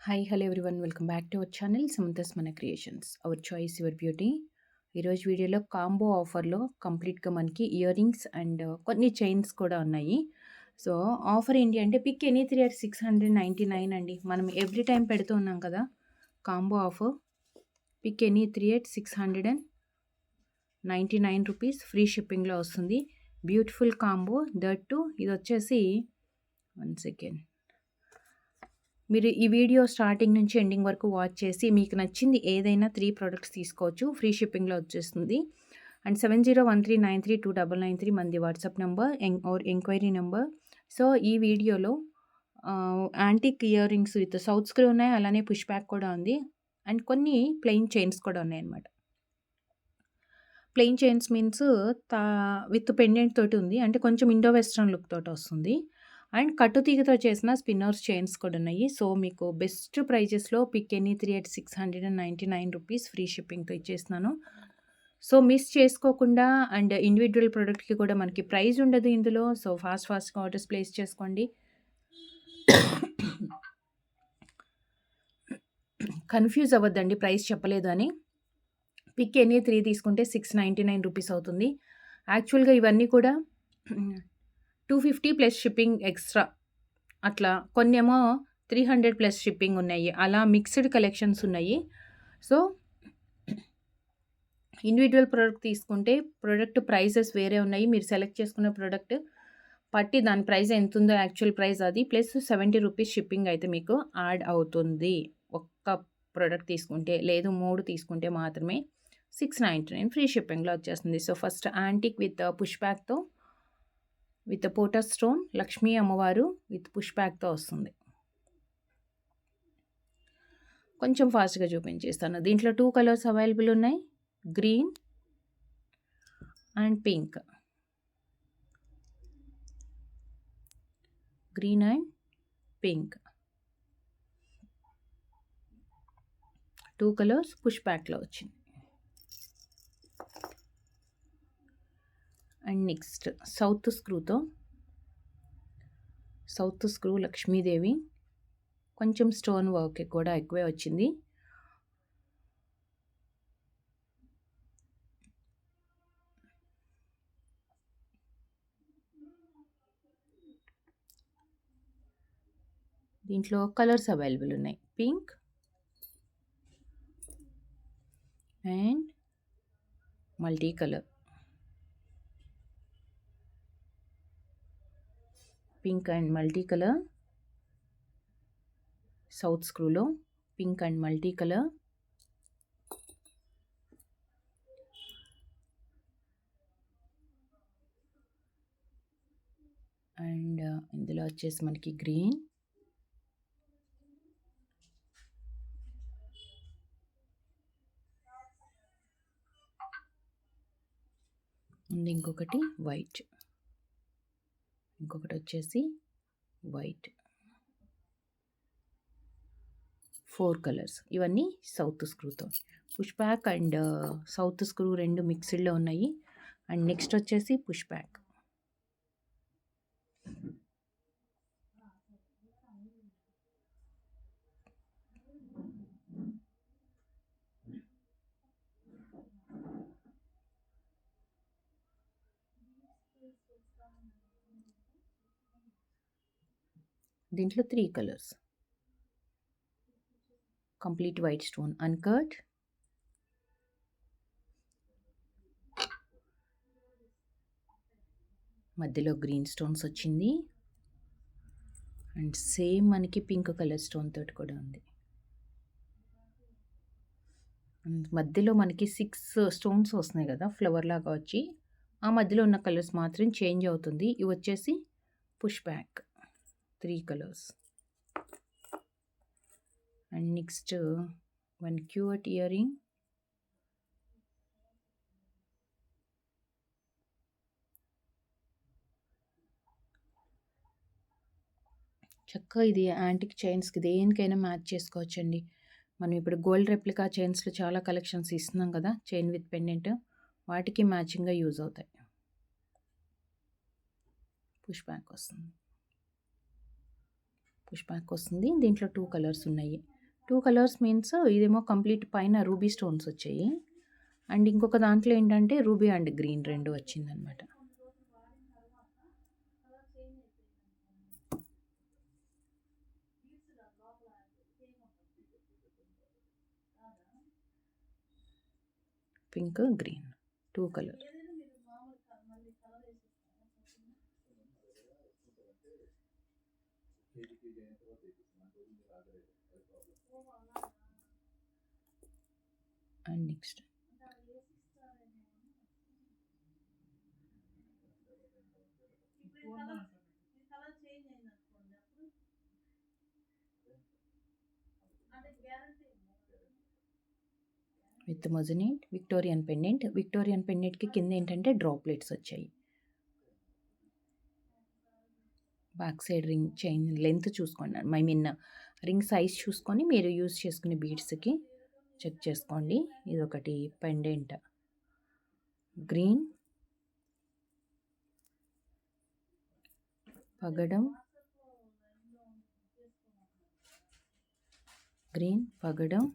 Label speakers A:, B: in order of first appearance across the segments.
A: Hi hello everyone welcome back to our channel Samantha's మన creations our choice your beauty. ఈరోజు వీడియోలో combo ఆఫర్లో కంప్లీట్గా మనకి ఇయర్ రింగ్స్ అండ్ కొన్ని చైన్స్ కూడా ఉన్నాయి. సో ఆఫర్ ఏంటి అంటే పిక్ ఎనీ 3 at 699 అండి. మనం ఎవ్రీ టైం పెడుతూ ఉన్నాం కదా combo offer. Pick any 3 at 699 rupees free షిప్పింగ్లో వస్తుంది. బ్యూటిఫుల్ కాంబో దట్ టు ఇది వచ్చేసి 1 సెకండ్. మీరు ఈ వీడియో స్టార్టింగ్ నుంచి ఎండింగ్ వరకు వాచ్ చేసి మీకు నచ్చింది ఏదైనా 3 ప్రొడక్ట్స్ తీసుకోవచ్చు. ఫ్రీ షిప్పింగ్లో వచ్చేస్తుంది. అండ్ 7013932993 మనది WhatsApp number are enquiry number. So ఈ వీడియోలో antique ear rings with south screw ఉన్నాయి, అలానే పుష్ బ్యాక్ కూడా ఉంది. అండ్ కొన్ని ప్లెయిన్ చైన్స్ కూడా ఉన్నాయన్నమాట. Plain chains means with pendant తోటి ఉంది, అంటే కొంచెం ఇండో వెస్ట్రన్ లుక్ తోటి వస్తుంది. అండ్ కట్టుతీగతో చేసిన స్పిన్నర్స్ చైన్స్ కూడా ఉన్నాయి. సో మీకు బెస్ట్ ప్రైజెస్లో pick any 3 at 699 rupees free షిప్పింగ్తో ఇచ్చేస్తున్నాను. సో మిస్ చేసుకోకుండా, అండ్ ఇండివిజువల్ ప్రోడక్ట్కి కూడా మనకి ప్రైజ్ ఉండదు ఇందులో. సో ఫాస్ట్గా ఆర్డర్స్ ప్లేస్ చేసుకోండి. కన్ఫ్యూజ్ అవ్వద్దండి ప్రైస్ చెప్పలేదు అని. పిక్ ఎనీ 3 తీసుకుంటే 699 రూపీస్ అవుతుంది. యాక్చువల్గా ఇవన్నీ కూడా 250 ప్లస్ షిప్పింగ్ ఎక్స్ట్రా, అట్లా కొన్నేమో 300 ప్లస్ షిప్పింగ్ ఉన్నాయి. అలా మిక్స్డ్ కలెక్షన్స్ ఉన్నాయి. సో ఇండివిజువల్ ప్రోడక్ట్ తీసుకుంటే ప్రోడక్ట్ ప్రైజెస్ వేరే ఉన్నాయి. మీరు సెలెక్ట్ చేసుకున్న ప్రోడక్ట్ పట్టి దాని ప్రైస్ ఎంత ఉందో యాక్చువల్ ప్రైస్ అది ప్లస్ 70 రూపీస్ షిప్పింగ్ అయితే మీకు యాడ్ అవుతుంది ఒక్క ప్రోడక్ట్ తీసుకుంటే. లేదు 3 తీసుకుంటే మాత్రమే 699 ఫ్రీ షిప్పింగ్లో వచ్చేస్తుంది. So first antique with push బ్యాక్తో, విత్ పోటా స్టోన్ లక్ష్మీ అమ్మవారు విత్ పుష్ బ్యాక్తో వస్తుంది. కొంచెం ఫాస్ట్గా చూపించేస్తాను. దీంట్లో 2 కలర్స్ అవైలబుల్ ఉన్నాయి, green and pink. Green and pink 2 colours push బ్యాక్లో వచ్చింది. And next south screw Lakshmidevi, కొంచెం స్టోన్ వర్క్ కూడా ఎక్కువే వచ్చింది. దీంట్లో కలర్స్ అవైలబుల్ ఉన్నాయి, pink and multi colour. Pink and multi colour south స్క్రూలో, pink and multi colour. And ఇందులో వచ్చేసి మనకి గ్రీన్, అండ్ ఇంకొకటి వైట్, ఇంకొకటి వచ్చేసి వైట్. 4 కలర్స్. ఇవన్నీ సౌత్ స్క్రూతో. Push back and south screw 2 మిక్స్డ్లో ఉన్నాయి. అండ్ నెక్స్ట్ వచ్చేసి పుష్ బ్యాక్. దీంట్లో 3 colours, complete white stone uncut, మధ్యలో గ్రీన్ స్టోన్స్ వచ్చింది, అండ్ సేమ్ మనకి పింక్ కలర్ స్టోన్ తోటి కూడా ఉంది. మధ్యలో మనకి 6 స్టోన్స్ వస్తున్నాయి కదా ఫ్లవర్ లాగా వచ్చి, ఆ మధ్యలో ఉన్న కలర్స్ మాత్రం చేంజ్ అవుతుంది. ఇవి వచ్చేసి push back 3 colours. And next 1 cute ear ring, చక్కగా ఇది యాంటిక్ చైన్స్కి దేనికైనా మ్యాచ్ చేసుకోవచ్చండి. మనం ఇప్పుడు గోల్డ్ రెప్లికా చైన్స్లో చాలా కలెక్షన్స్ ఇస్తున్నాం కదా, చైన్ విత్ పెండెంట్, వాటికి మ్యాచింగ్గా యూజ్ అవుతాయి. పుష్ బ్యాక్ వస్తుంది. దీంట్లో 2 కలర్స్ ఉన్నాయి, 2 కలర్స్ మీన్స్ ఇదేమో కంప్లీట్ పైన రూబీ స్టోన్స్ వచ్చాయి. అండ్ ఇంకొక దాంట్లో ఏంటంటే రూబీ అండ్ గ్రీన్ 2 వచ్చిందనమాట. Pink, green 2 colour. And next with moissanite Victorian pendant. Victorian పెండెంట్కి కింద ఏంటంటే డ్రాప్లెట్స్ వచ్చాయి. Back side ring chain length చూసుకోండి, ఐ మీన్ రింగ్ సైజ్ చూసుకొని మీరు యూజ్ చేసుకునే బీడ్స్కి చెక్ చేసుకోండి. ఇదొకటి పెండెంట్ గ్రీన్, పగడం గ్రీన్, పగడం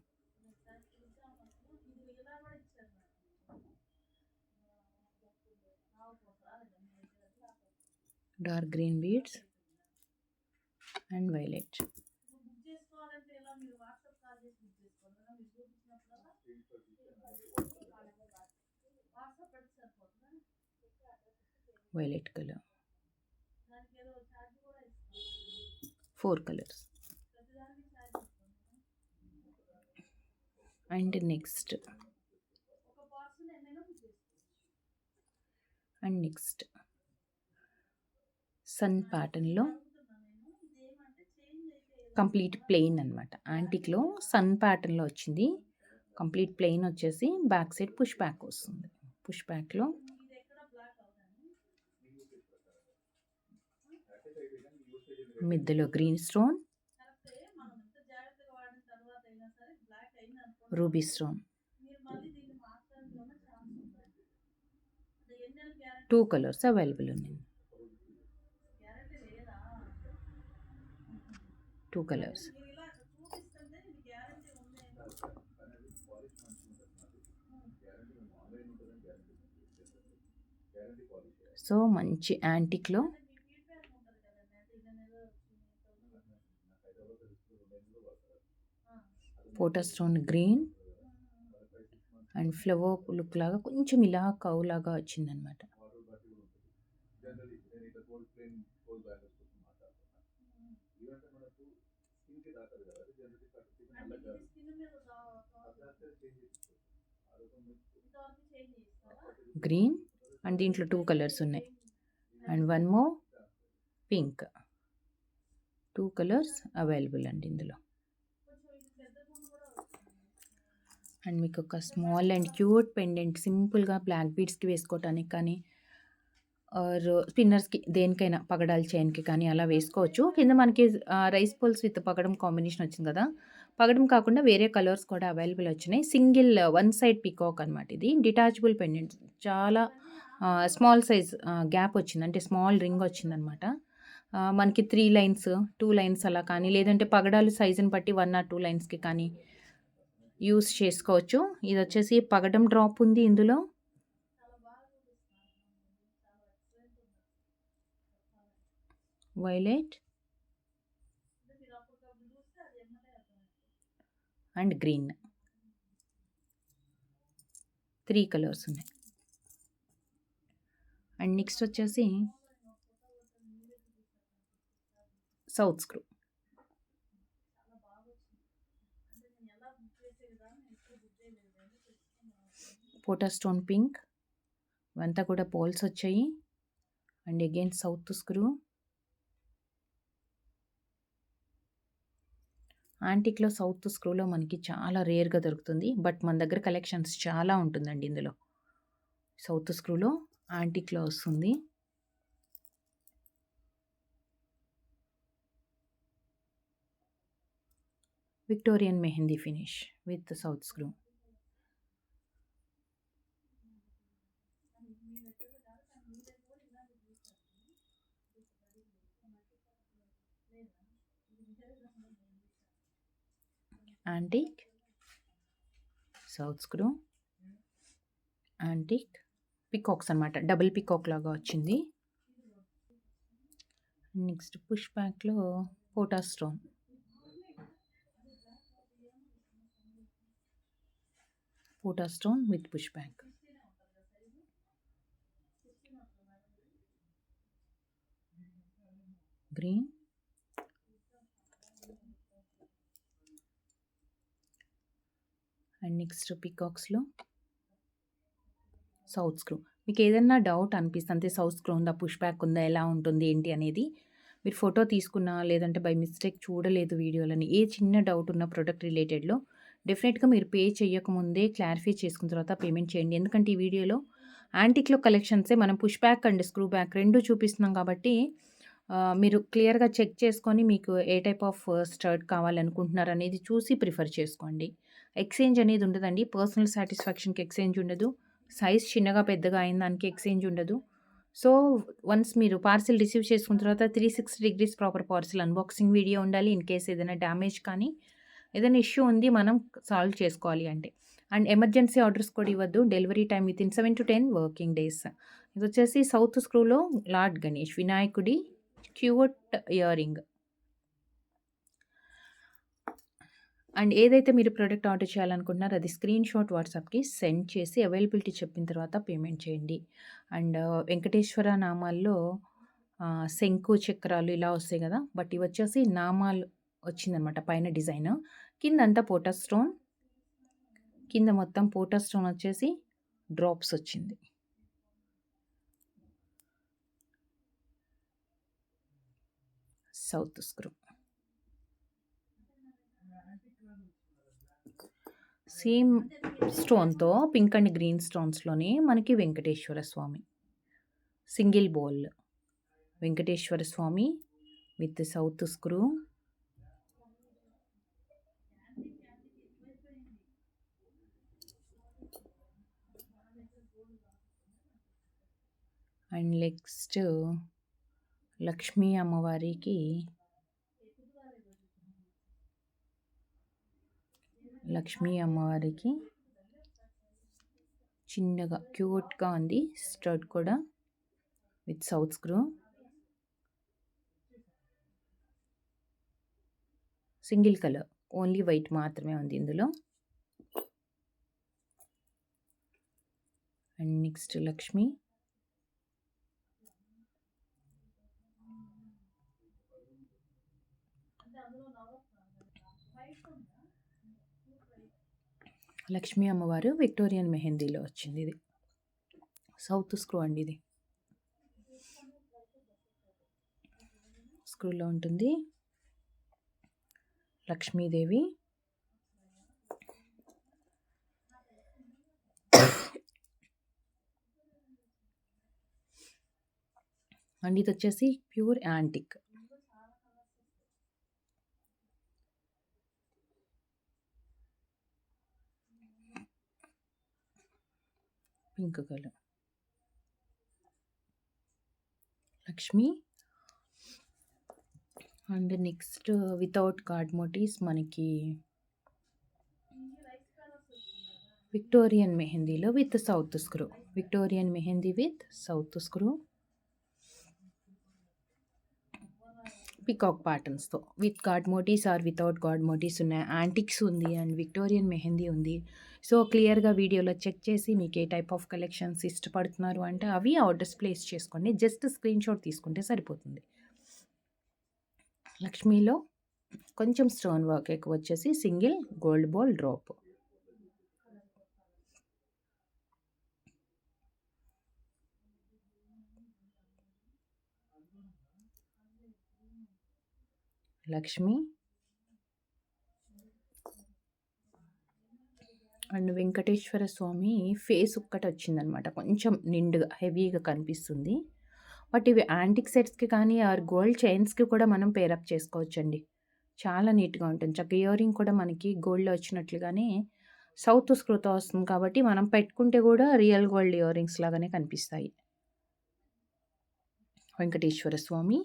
A: dark green beads and violet. Violet colour 4 colours. And next sun ప్యాటర్న్లో కంప్లీట్ ప్లెయిన్ అనమాట. యాంటిక్లో సన్ ప్యాటర్న్లో వచ్చింది. కంప్లీట్ ప్లెయిన్ వచ్చేసి బ్యాక్ సైడ్ పుష్ బ్యాక్ వస్తుంది. పుష్ బ్యాక్లో మిద్దెలో green stone, ruby stone. 2 colours available ఉన్నాయి. 2 కలర్స్. సో మంచి యాంటిక్లో పోటా stone green and flower look లాగా కొంచెం ఇలా కవ్ లాగా వచ్చిందనమాట. గ్రీన్ అండ్ దీంట్లో 2 కలర్స్ ఉన్నాయి and 1 more pink. 2 colours available అండి ఇందులో. అండ్ మీకు ఒక స్మాల్ అండ్ క్యూట్ పెండెంట్ సింపుల్గా బ్లాక్ బీడ్స్కి వేసుకోవటానికి కానీ ఆర్ స్పిన్నర్స్కి దేనికైనా పగడాల చైన్కి కానీ అలా వేసుకోవచ్చు. కింద మనకి రైస్ పల్స్ విత్ పగడం కాంబినేషన్ వచ్చింది కదా. పగడం కాకుండా వేరే కలర్స్ కూడా అవైలబుల్ వచ్చినాయి. సింగిల్ 1 సైడ్ పికాక్ అనమాట. ఇది డిటాచబుల్ పెండెంట్, చాలా స్మాల్ సైజ్ గ్యాప్ వచ్చింది, అంటే స్మాల్ రింగ్ వచ్చిందనమాట. మనకి 3 లైన్స్ 2 లైన్స్ అలా కానీ, లేదంటే పగడాలు సైజుని బట్టి 1 or 2 లైన్స్కి కానీ యూస్ చేసుకోవచ్చు. ఇది వచ్చేసి పగడం డ్రాప్ ఉంది ఇందులో. వైలెట్ అండ్ గ్రీన్ 3 కలర్స్ ఉన్నాయి. అండ్ నెక్స్ట్ వచ్చేసి సౌత్ స్క్రూ. పోటా స్టోన్ పింక్ ఇవంతా కూడా పోల్స్ వచ్చాయి. And again south screw. యాంటిక్లో సౌత్ స్క్రూలో మనకి చాలా రేర్గా దొరుకుతుంది, బట్ మన దగ్గర కలెక్షన్స్ చాలా ఉంటుందండి ఇందులో. సౌత్ స్క్రూలో యాంటిక్లో వస్తుంది. Victorian mehndi finish with south screw. Antique, south screw, antique, peacocks అనమాట. డబుల్ పికాక్ లాగా వచ్చింది. నెక్స్ట్ పుష్ బ్యాక్లో పోటా స్టోన్, పోటా stone with push back. Green, and next పికాక్స్లో సౌత్ స్క్రూ. మీకు ఏదైనా డౌట్ అనిపిస్తుంది సౌత్ స్క్రూ ఉందా, పుష్ బ్యాక్ ఉందా, ఎలా ఉంటుంది ఏంటి అనేది మీరు ఫోటో తీసుకున్నా లేదంటే బై మిస్టేక్ చూడలేదు వీడియోలని, ఏ చిన్న డౌట్ ఉన్న ప్రోడక్ట్ రిలేటెడ్లో డెఫినెట్గా మీరు పే చేయకముందే క్లారిఫై చేసుకున్న తర్వాత పేమెంట్ చేయండి. ఎందుకంటే ఈ వీడియోలో యాంటిక్లో కలెక్షన్సే మనం push back and screw back రెండు చూపిస్తున్నాం కాబట్టి మీరు క్లియర్గా చెక్ చేసుకొని మీకు ఏ టైప్ ఆఫ్ స్టర్ట్ కావాలనుకుంటున్నారు అనేది చూసి ప్రిఫర్ చేసుకోండి. ఎక్స్చేంజ్ అనేది ఉండదండి. పర్సనల్ సాటిస్ఫాక్షన్కి ఎక్స్చేంజ్ ఉండదు. సైజ్ చిన్నగా పెద్దగా అయిన దానికి ఎక్స్చేంజ్ ఉండదు. సో వన్స్ మీరు పార్సిల్ రిసీవ్ చేసుకున్న తర్వాత 360 degrees proper parcel unboxing video ఉండాలి. ఇన్ కేస్ ఏదైనా డ్యామేజ్ కానీ ఏదైనా ఇష్యూ ఉంది మనం సాల్వ్ చేసుకోవాలి అంటే. అండ్ ఎమర్జెన్సీ ఆర్డర్స్ కూడా ఇవ్వద్దు. Delivery time within 7 to 10 working days. ఇది వచ్చేసి సౌత్ స్క్రూలో లార్డ్ గణేష్ వినాయకుడి క్యూట్ ఇయర్ రింగ్. అండ్ ఏదైతే మీరు ప్రోడక్ట్ ఆర్డర్ చేయాలనుకుంటున్నారో అది స్క్రీన్ షాట్ వాట్సాప్కి సెండ్ చేసి అవైలబిలిటీ చెప్పిన తర్వాత పేమెంట్ చేయండి. అండ్ వెంకటేశ్వర నామాల్లో శంకు చక్రాలు ఇలా వస్తాయి కదా, బట్ ఇవి వచ్చేసి నామాలు వచ్చిందనమాట. పైన డిజైన్, కిందంతా పోటా స్టోన్, కింద మొత్తం పోటా స్టోన్ వచ్చేసి డ్రాప్స్ వచ్చింది. సౌత్ స్క్రూ సేమ్ స్టోన్తో పింక్ అండ్ గ్రీన్ స్టోన్స్లోనే మనకి Venkateswara Swamy single bowl, Venkateswara Swamy with south screw, and next Lakshmi అమ్మవారికి చిన్నగా క్యూట్గా ఉంది స్టడ్ కూడా with south screw, single colour, only white మాత్రమే ఉంది ఇందులో. అండ్ నెక్స్ట్ లక్ష్మి, లక్ష్మీ అమ్మవారు విక్టోరియన్ మెహందీలో వచ్చింది. ఇది సౌత్ స్క్రూ అండి. ఇది స్క్రూలో ఉంటుంది లక్ష్మీదేవి. అండ్ ఇది వచ్చేసి pure antique. Pink colour Lakshmi. And next without god motives మనకి విక్టోరియన్ మెహందీలో with south screw, Victorian mehndi with south screw, peacock ప్యాటర్న్స్తో with god motives or without god motives ఉన్నాయి. యాంటిక్స్ ఉంది అండ్ విక్టోరియన్ మెహందీ ఉంది. సో క్లియర్గా వీడియోలో చెక్ చేసి మీకు ఏ టైప్ ఆఫ్ కలెక్షన్స్ ఇష్టపడుతున్నారు అంటే అవి ఆర్డర్స్ ప్లేస్ చేసుకోండి. జస్ట్ స్క్రీన్ షాట్ తీసుకుంటే సరిపోతుంది. లక్ష్మీలో కొంచెం స్టోన్ వర్క్ ఎక్కువ వచ్చేసి single gold ball drop. Lakshmi and Venkateswara Swamy face ఒక్కటి వచ్చిందనమాట, కొంచెం నిండుగా హెవీగా కనిపిస్తుంది. బట్ ఇవి యాంటిక్ సెట్స్కి కానీ ఆర్ గోల్డ్ చైన్స్కి కూడా మనం పేరప్ చేసుకోవచ్చండి. చాలా నీట్గా ఉంటుంది. చక్క ఇయర్ రింగ్ కూడా మనకి గోల్డ్లో వచ్చినట్లుగానే సౌత్ స్క్రూతో వస్తుంది కాబట్టి మనం పెట్టుకుంటే కూడా రియల్ గోల్డ్ ఇయర్ రింగ్స్ లాగానే కనిపిస్తాయి. వెంకటేశ్వర స్వామి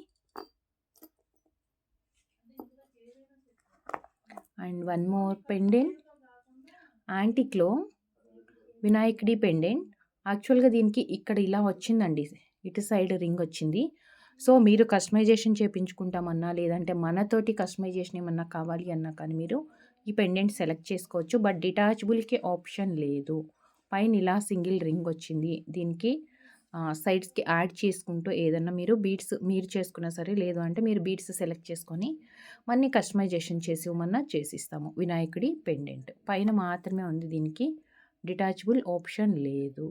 A: అండ్ వన్ మోర్ పెండెంట్ యాంటిక్లో వినాయకుడి పెండెంట్. యాక్చువల్గా దీనికి ఇక్కడ ఇలా వచ్చిందండి, ఇటు సైడ్ రింగ్ వచ్చింది. సో మీరు కస్టమైజేషన్ చేయించుకుంటామన్నా లేదంటే మనతోటి కస్టమైజేషన్ ఏమన్నా కావాలి అన్నా కానీ మీరు ఈ పెండెంట్ సెలెక్ట్ చేసుకోవచ్చు. బట్ డిటాచబుల్కి ఆప్షన్ లేదు. పైన ఇలా సింగిల్ రింగ్ వచ్చింది. దీనికి సైడ్స్కి యాడ్ చేసుకుంటూ ఏదన్నా మీరు బీడ్స్ మీరు చేసుకున్నా సరే, లేదు అంటే మీరు బీడ్స్ సెలెక్ట్ చేసుకొని మన్ని కస్టమైజేషన్ చేసి ఇవ్వమన్నా చేసిస్తాము. వినాయకుడి పెండెంట్ పైన మాత్రమే ఉంది, దీనికి డిటాచబుల్ ఆప్షన్ లేదు.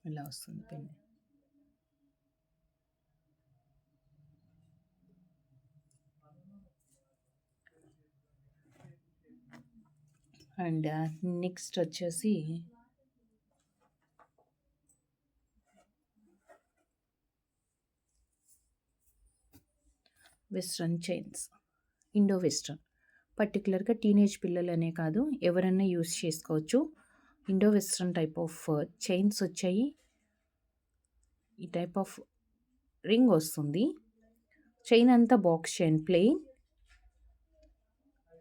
A: ఇలా వస్తుంది పెండెంట్. అండ్ నెక్స్ట్ వచ్చేసి వెస్ట్రన్ చైన్స్, ఇండో వెస్ట్రన్. పర్టికులర్గా టీనేజ్ పిల్లలనే కాదు, ఎవరన్నా యూస్ చేసుకోవచ్చు. Indo western type of chains వచ్చాయి. ఈ టైప్ ఆఫ్ రింగ్ వస్తుంది. చైన్ అంతా బాక్స్ చైన్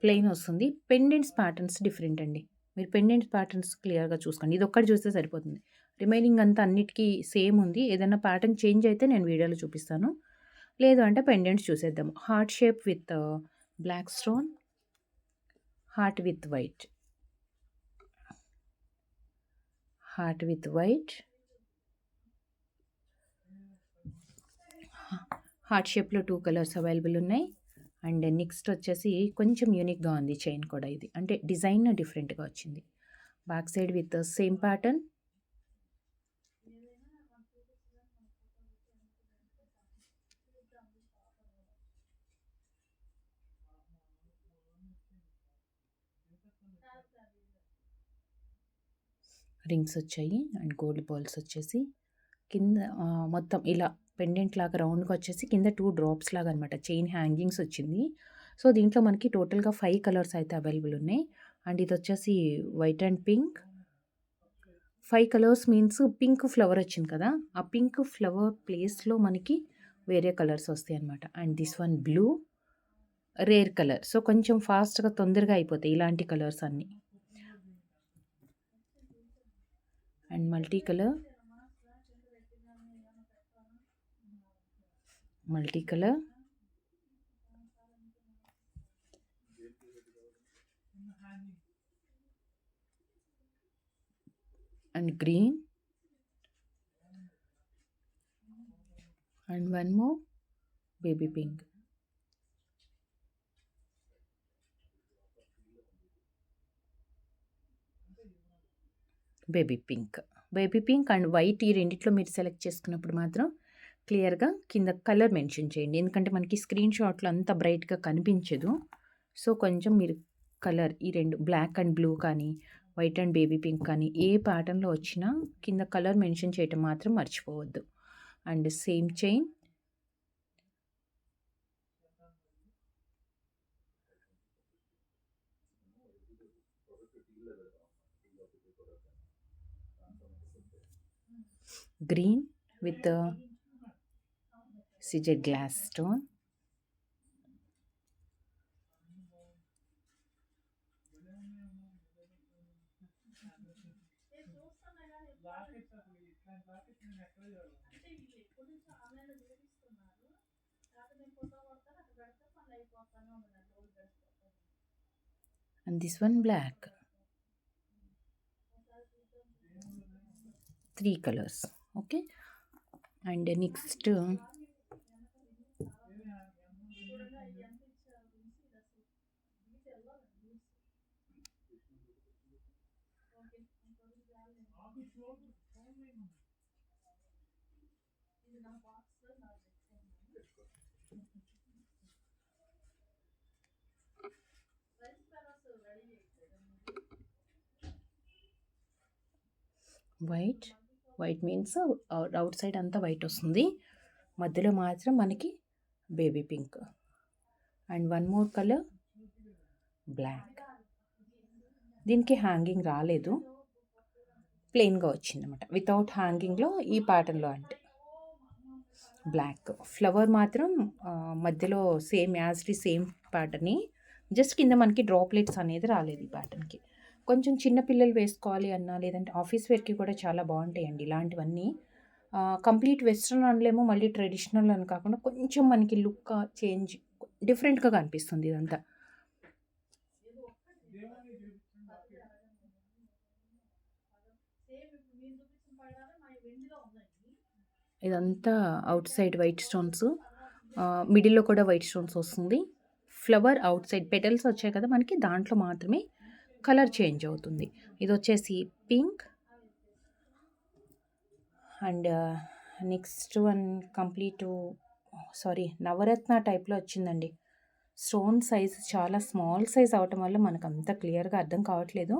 A: ప్లెయిన్ వస్తుంది. పెండెంట్స్ ప్యాటర్న్స్ డిఫరెంట్ అండి. మీరు పెండెంట్స్ ప్యాటర్న్స్ క్లియర్గా చూసుకోండి. ఇది ఒక్కటి చూస్తే సరిపోతుంది. రిమైనింగ్ అంతా అన్నిటికీ సేమ్ ఉంది. ఏదైనా ప్యాటర్న్ చేంజ్ అయితే నేను వీడియోలో చూపిస్తాను. లేదు అంటే పెండెంట్స్ చూసేద్దాం. Heart shape with black stone, heart with white, heart with white, heart షేప్లో 2 కలర్స్ అవైలబుల్ ఉన్నాయి. అండ్ నెక్స్ట్ వచ్చేసి కొంచెం యూనిక్గా ఉంది చైన్ కూడా. ఇది అంటే డిజైన్ డిఫరెంట్గా వచ్చింది. Back side with same pattern, rings వచ్చాయి. అండ్ గోల్డ్ బాల్స్ వచ్చేసి కింద మొత్తం ఇలా పెండెంట్ లాగా రౌండ్గా వచ్చేసి కింద 2 డ్రాప్స్ లాగా అనమాట. చైన్ హ్యాంగింగ్స్ వచ్చింది. సో దీంట్లో మనకి టోటల్గా 5 కలర్స్ అయితే అవైలబుల్ ఉన్నాయి. అండ్ ఇది వచ్చేసి white and pink. 5 colours means pink flower వచ్చింది కదా, ఆ పింక్ ఫ్లవర్ ప్లేస్లో మనకి వేరే కలర్స్ వస్తాయి అనమాట. And this one blue, rare colour. So కొంచెం ఫాస్ట్గా తొందరగా అయిపోతాయి ఇలాంటి కలర్స్ అన్నీ. And multi colour, and green, and one more baby pink. Baby pink and white, ఈ రెండిట్లో మీరు సెలెక్ట్ చేసుకున్నప్పుడు మాత్రం క్లియర్గా కింద కలర్ మెన్షన్ చేయండి. ఎందుకంటే మనకి స్క్రీన్ షాట్లో అంత బ్రైట్గా కనిపించదు. సో కొంచెం మీరు కలర్ ఈ రెండు బ్లాక్ అండ్ బ్లూ కానీ వైట్ అండ్ బేబీ పింక్ కానీ ఏ ప్యాటర్న్లో వచ్చినా కింద కలర్ మెన్షన్ చేయటం మాత్రం మర్చిపోవద్దు. And same chain, green with the Sigil glass stone, and this one black. 3 colors. Okay, and next white means outside అంతా వైట్ వస్తుంది, మధ్యలో మాత్రం మనకి baby pink. And one more colour black. దీనికి hanging రాలేదు, ప్లెయిన్గా వచ్చిందన్నమాట. వితౌట్ హ్యాంగింగ్లో ఈ ప్యాటర్న్లో అంటే బ్లాక్. ఫ్లవర్ మాత్రం మధ్యలో same as it is same ప్యాటర్నే. జస్ట్ కింద మనకి డ్రాప్లెట్స్ అనేది రాలేదు ఈ ప్యాటర్న్‌కి. కొంచెం చిన్న పిల్లలు వేసుకోవాలి అన్నా, లేదంటే ఆఫీస్ వేర్‌కి కూడా చాలా బావుంటాయండి ఇలాంటివన్నీ. కంప్లీట్ వెస్టర్న్ అనలేము, మళ్ళీ ట్రెడిషనల్ అని కాకుండా కొంచెం మనకి లుక్ చేంజ్ డిఫరెంట్‌గా కనిపిస్తుంది ఇదంతా. ఇదంతా అవుట్ సైడ్ వైట్ స్టోన్స్. మిడిల్‌లో కూడా వైట్ స్టోన్స్ వస్తుంది. ఫ్లవర్ అవుట్ సైడ్ పెటల్స్ వచ్చాయి కదా మనకి, దాంట్లో మాత్రమే కలర్ చేంజ్ అవుతుంది. ఇదొచ్చేసి pink and next one complete navaratna టైప్‌లో వచ్చిందండి. స్టోన్ సైజ్ చాలా స్మాల్ సైజ్ అవ్వటం వల్ల మనకు అంత క్లియర్‌గా అర్థం కావట్లేదు.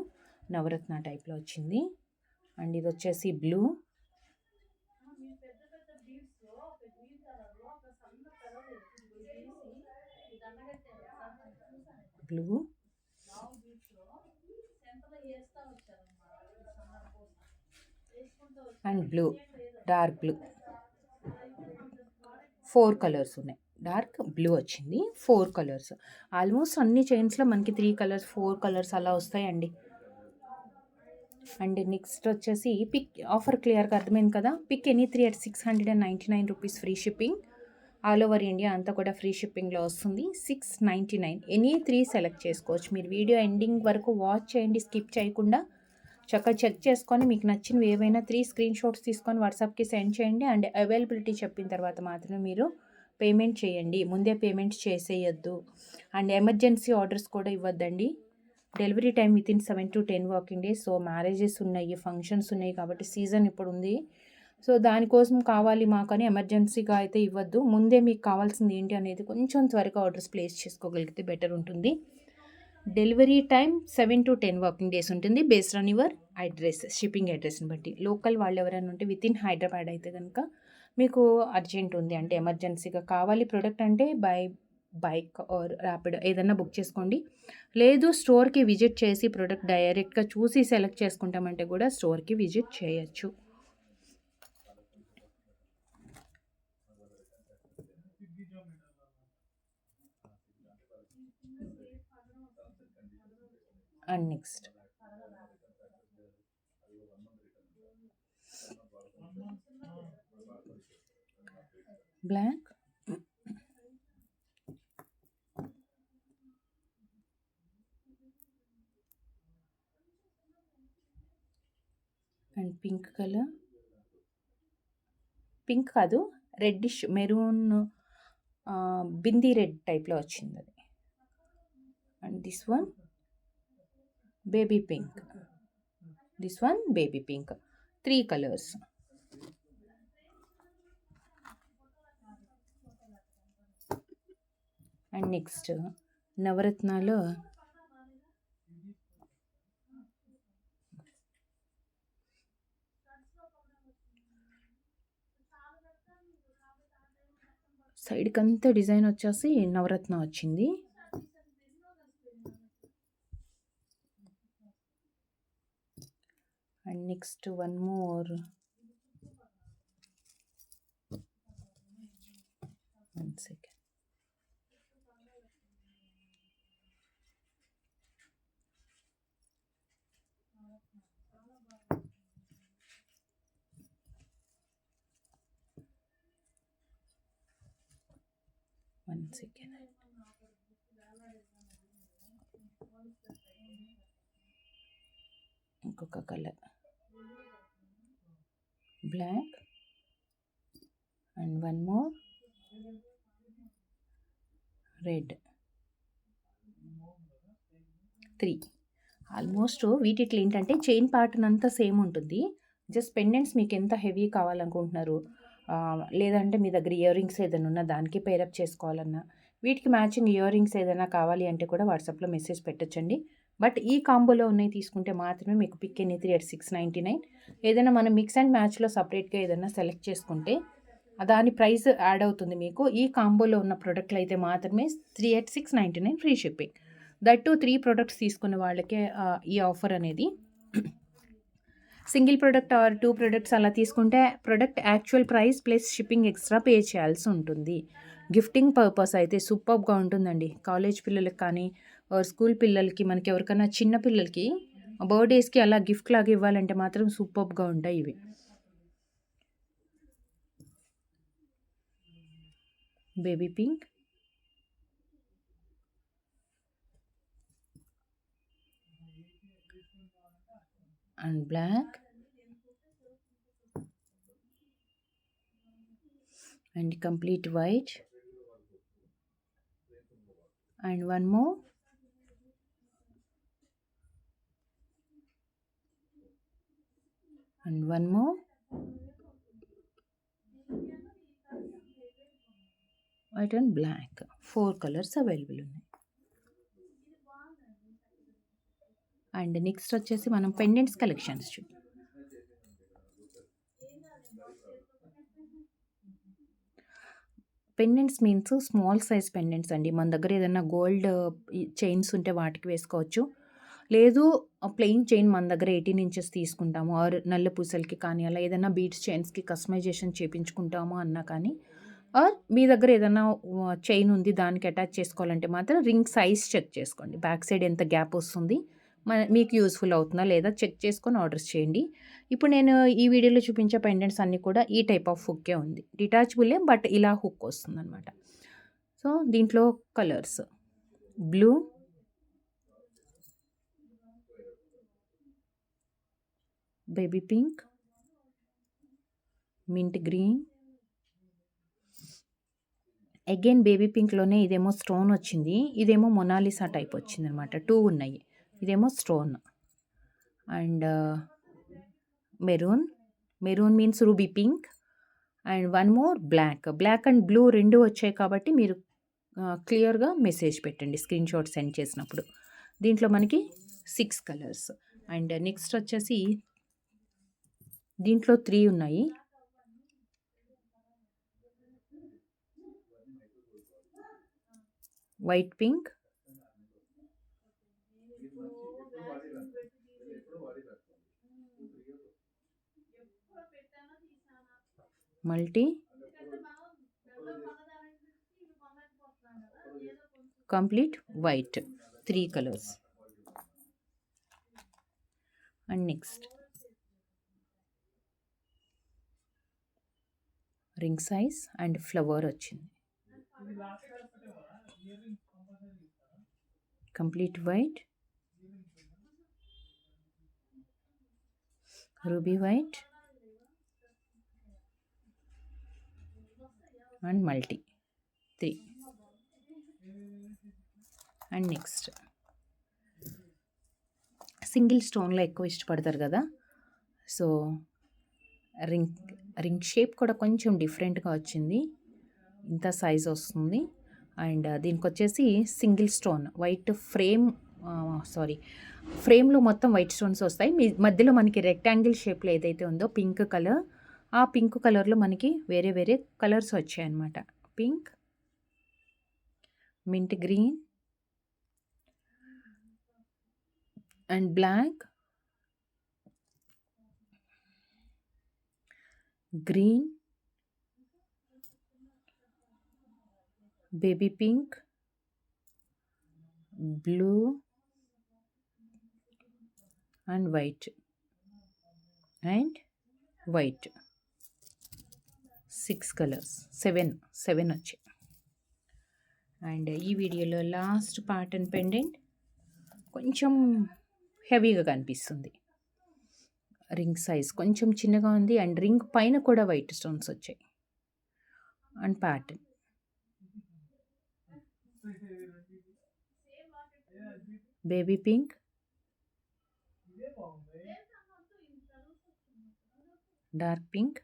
A: నవరత్న టైప్‌లో వచ్చింది. అండ్ ఇదొచ్చేసి blue. Blue and blue, dark blue. 4 colours ఉన్నాయి. డార్క్ బ్లూ వచ్చింది. 4 కలర్స్. ఆల్మోస్ట్ అన్ని చైన్స్‌లో మనకి 3 కలర్స్, 4 కలర్స్ అలా వస్తాయండి. అండ్ నెక్స్ట్ వచ్చేసి పిక్ ఆఫర్ క్లియర్‌గా అర్థమైంది కదా. Pick any 3 at 699 rupees free shipping. All over India అంతా కూడా ఫ్రీ షిప్పింగ్‌లో వస్తుంది. 699 ఎనీ 3 సెలెక్ట్ చేసుకోవచ్చు. మీరు వీడియో ఎండింగ్ వరకు వాచ్ చేయండి స్కిప్ చేయకుండా. చక్కగా చెక్ చేసుకొని మీకు నచ్చినవి ఏవైనా 3 స్క్రీన్ షాట్స్ తీసుకొని వాట్సాప్‌కి సెండ్ చేయండి. అండ్ అవైలబిలిటీ చెప్పిన తర్వాత మాత్రమే మీరు పేమెంట్ చేయండి. ముందే పేమెంట్ చేసేయొద్దు. అండ్ ఎమర్జెన్సీ ఆర్డర్స్ కూడా ఇవ్వద్దండి. Delivery time within 7 to 10 working days. So marriages ఉన్నాయి, ఫంక్షన్స్ ఉన్నాయి కాబట్టి సీజన్ ఇప్పుడు ఉంది. సో దానికోసం కావాలి మాకని ఎమర్జెన్సీగా అయితే ఇవ్వద్దు. ముందే మీకు కావాల్సింది ఏంటి అనేది కొంచెం త్వరగా ఆర్డర్స్ ప్లేస్ చేసుకోగలిగితే బెటర్ ఉంటుంది. Delivery time 7 to 10 working days ఉంటుంది. Based on your address, shipping అడ్రస్ని బట్టి. లోకల్ వాళ్ళు ఎవరైనా ఉంటే వితిన్ హైదరాబాద్ అయితే కనుక మీకు అర్జెంట్ ఉంది అంటే ఎమర్జెన్సీగా కావాలి ప్రోడక్ట్ అంటే బైక్ ఆర్ ర్యాపిడో ఏదన్నా బుక్ చేసుకోండి. లేదు స్టోర్‌కి విజిట్ చేసి ప్రోడక్ట్ డైరెక్ట్‌గా చూసి సెలెక్ట్ చేసుకుంటామంటే కూడా స్టోర్‌కి విజిట్ చేయొచ్చు. And next black and pink colour. Pink కాదు, రెడ్డిష్ మెరూన్, బిందీ రెడ్ టైప్‌లో వచ్చింది అది. And this one baby pink. This one baby pink. 3 colours. And next నవరత్నాలో సైడ్కి అంతా డిజైన్ వచ్చేసి నవరత్న వచ్చింది. And next one more. One second. One second. ఇంకొక colour black and one more red. 3 almost వీటిట్లో ఏంటంటే చైన్ ప్యాటర్న్ అంతా సేమ్ ఉంటుంది. జస్ట్ పెండెంట్స్ మీకు ఎంత హెవీ కావాలనుకుంటున్నారు, లేదంటే మీ దగ్గర ఇయర్ రింగ్స్ ఏదైనా ఉన్నా దానికి పేరప్ చేసుకోవాలన్నా, వీటికి మ్యాచింగ్ ఇయర్ రింగ్స్ ఏదైనా కావాలి అంటే కూడా వాట్సాప్లో మెసేజ్ పెట్టొచ్చండి. బట్ ఈ కాంబోలో ఉన్నాయి తీసుకుంటే మాత్రమే మీకు పిక్ ఎనీ 3 at 699. ఏదైనా మనం మిక్స్ అండ్ మ్యాచ్లో సపరేట్గా ఏదైనా సెలెక్ట్ చేసుకుంటే దాని ప్రైస్ యాడ్ అవుతుంది మీకు. ఈ కాంబోలో ఉన్న ప్రోడక్ట్లు అయితే మాత్రమే 3 at 699 free shipping. That to 3 products తీసుకున్న వాళ్ళకే ఈ ఆఫర్ అనేది. సింగిల్ ప్రొడక్ట్ ఆర్ 2 ప్రొడక్ట్స్ అలా తీసుకుంటే product actual price plus shipping extra pay చేయాల్సి ఉంటుంది. గిఫ్టింగ్ పర్పస్ అయితే సూపర్బ్‌గా ఉంటుందండి. కాలేజ్ పిల్లలకి కానీ ఆర్ స్కూల్ పిల్లలకి మనకి ఎవరికైనా చిన్న పిల్లలకి బర్త్‌డేస్‌కి అలా గిఫ్ట్ లాగా ఇవ్వాలంటే మాత్రం సూపర్బ్‌గా ఉంటాయి ఇవి. Baby pink and black and complete white and one more and one more white and black. 4 colors available ఉన్నాయి. అండ్ నెక్స్ట్ వచ్చేసి మనం పెండెంట్స్ కలెక్షన్స్ చూద్దాం. Pendants means small size pendants అండి. మన దగ్గర ఏదైనా గోల్డ్ చైన్స్ ఉంటే వాటికి వేసుకోవచ్చు. లేదు ప్లెయిన్ చైన్ మన దగ్గర 18 ఇంచెస్ తీసుకుంటాము ఆర్ నల్ల పూసలకి కానీ అలా ఏదైనా బీడ్స్ చైన్స్‌కి కస్టమైజేషన్ చేపించుకుంటాము అన్నా కానీ ఆర్ మీ దగ్గర ఏదైనా చైన్ ఉంది దానికి అటాచ్ చేసుకోవాలంటే మాత్రం రింగ్ సైజ్ చెక్ చేసుకోండి. బ్యాక్ సైడ్ ఎంత గ్యాప్ వస్తుంది, మీకు యూజ్‌ఫుల్ అవుతుందా లేదా చెక్ చేసుకొని ఆర్డర్స్ చేయండి. ఇప్పుడు నేను ఈ వీడియోలో చూపించే పెండెంట్స్ అన్నీ కూడా ఈ టైప్ ఆఫ్ హుక్కే ఉంది. డిటాచబులే బట్ ఇలా హుక్ వస్తుందనమాట. సో దీంట్లో colours blue, baby pink, mint green, again baby పింక్లోనే ఇదేమో స్టోన్ వచ్చింది, ఇదేమో మొనాలిసా టైప్ వచ్చింది అనమాట. 2 ఉన్నాయి. ఇదేమో stone and maroon means ruby pink and one more black and blue 2 వచ్చాయి కాబట్టి మీరు క్లియర్గా మెసేజ్ పెట్టండి స్క్రీన్ షాట్ సెండ్ చేసినప్పుడు. దీంట్లో మనకి 6 కలర్స్ అండ్ నెక్స్ట్ వచ్చేసి దీంట్లో 3 ఉన్నాయి. White pink, multi, complete white, 3 colours. And next ring size and flower వచ్చింది. Complete white, ruby white and multi 3. And next single స్టోన్లో ఎక్కువ ఇష్టపడతారు కదా, సో రింగ్ షేప్ కూడా కొంచెం డిఫరెంట్గా వచ్చింది. ఇంత సైజ్ వస్తుంది అండ్ దీనికి వచ్చేసి సింగిల్ స్టోన్ వైట్ ఫ్రేమ్లో మొత్తం వైట్ స్టోన్స్ వస్తాయి. మధ్యలో మనకి రెక్టాంగిల్ షేప్లో ఏదైతే ఉందో పింక్ కలర్, ఆ పింక్ కలర్లో మనకి వేరే వేరే కలర్స్ వచ్చాయి అన్నమాట. Pink, mint green and black, green, baby pink, blue and white and white. 6 colours, 7 వచ్చాయి. అండ్ ఈ వీడియోలో లాస్ట్ పార్ట్ అండ్ పెండెంట్ కొంచెం హెవీగా కనిపిస్తుంది. రింగ్ సైజ్ కొంచెం చిన్నగా ఉంది అండ్ రింగ్ పైన కూడా వైట్ స్టోన్స్ వచ్చాయి and pattern. Baby pink, dark pink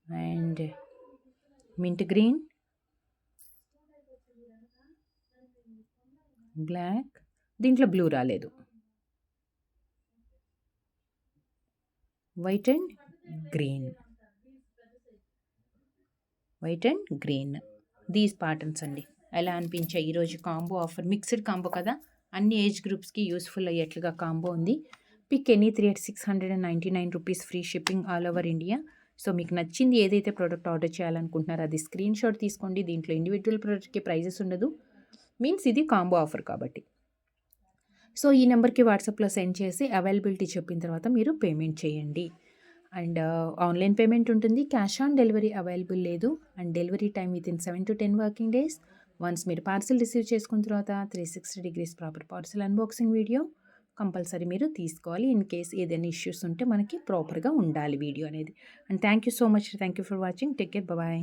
A: and mint green, black, దీంట్లో బ్లూ రాలేదు, white and green, these patterns అండి. ఎలా అనిపించాయి ఈరోజు కాంబో ఆఫర్? మిక్స్డ్ కాంబో కదా, అన్ని ఏజ్ గ్రూప్స్కి యూస్ఫుల్ అయ్యేట్లుగా కాంబో ఉంది. Pick any 3 at 699 rupees free shipping all over India. So మీకు నచ్చింది ఏదైతే ప్రోడక్ట్ ఆర్డర్ చేయాలనుకుంటున్నారో అది స్క్రీన్ షాట్ తీసుకోండి. దీంట్లో ఇండివిజువల్ ప్రోడక్ట్‌కి ప్రైజెస్ ఉండదు. మీన్స్ ఇది కాంబో ఆఫర్ కాబట్టి. సో ఈ నెంబర్‌కి వాట్సాప్‌లో సెండ్ చేసి అవైలబిలిటీ చెప్పిన తర్వాత మీరు పేమెంట్ చేయండి. అండ్ ఆన్‌లైన్ పేమెంట్ ఉంటుంది. క్యాష్ ఆన్ డెలివరీ అవైలబుల్ లేదు. And delivery time within 7 to 10 working days. Once మీరు పార్సెల్ రిసీవ్ చేసుకున్న తర్వాత 360 degrees proper parcel unboxing video compulsory మీరు తీసుకోవాలి. ఇన్ కేస్ ఏదైనా ఇష్యూస్ ఉంటే మనకి ప్రాపర్‌గా ఉండాలి వీడియో అనేది. And thank you so much. Thank you for watching. Take care. Bye.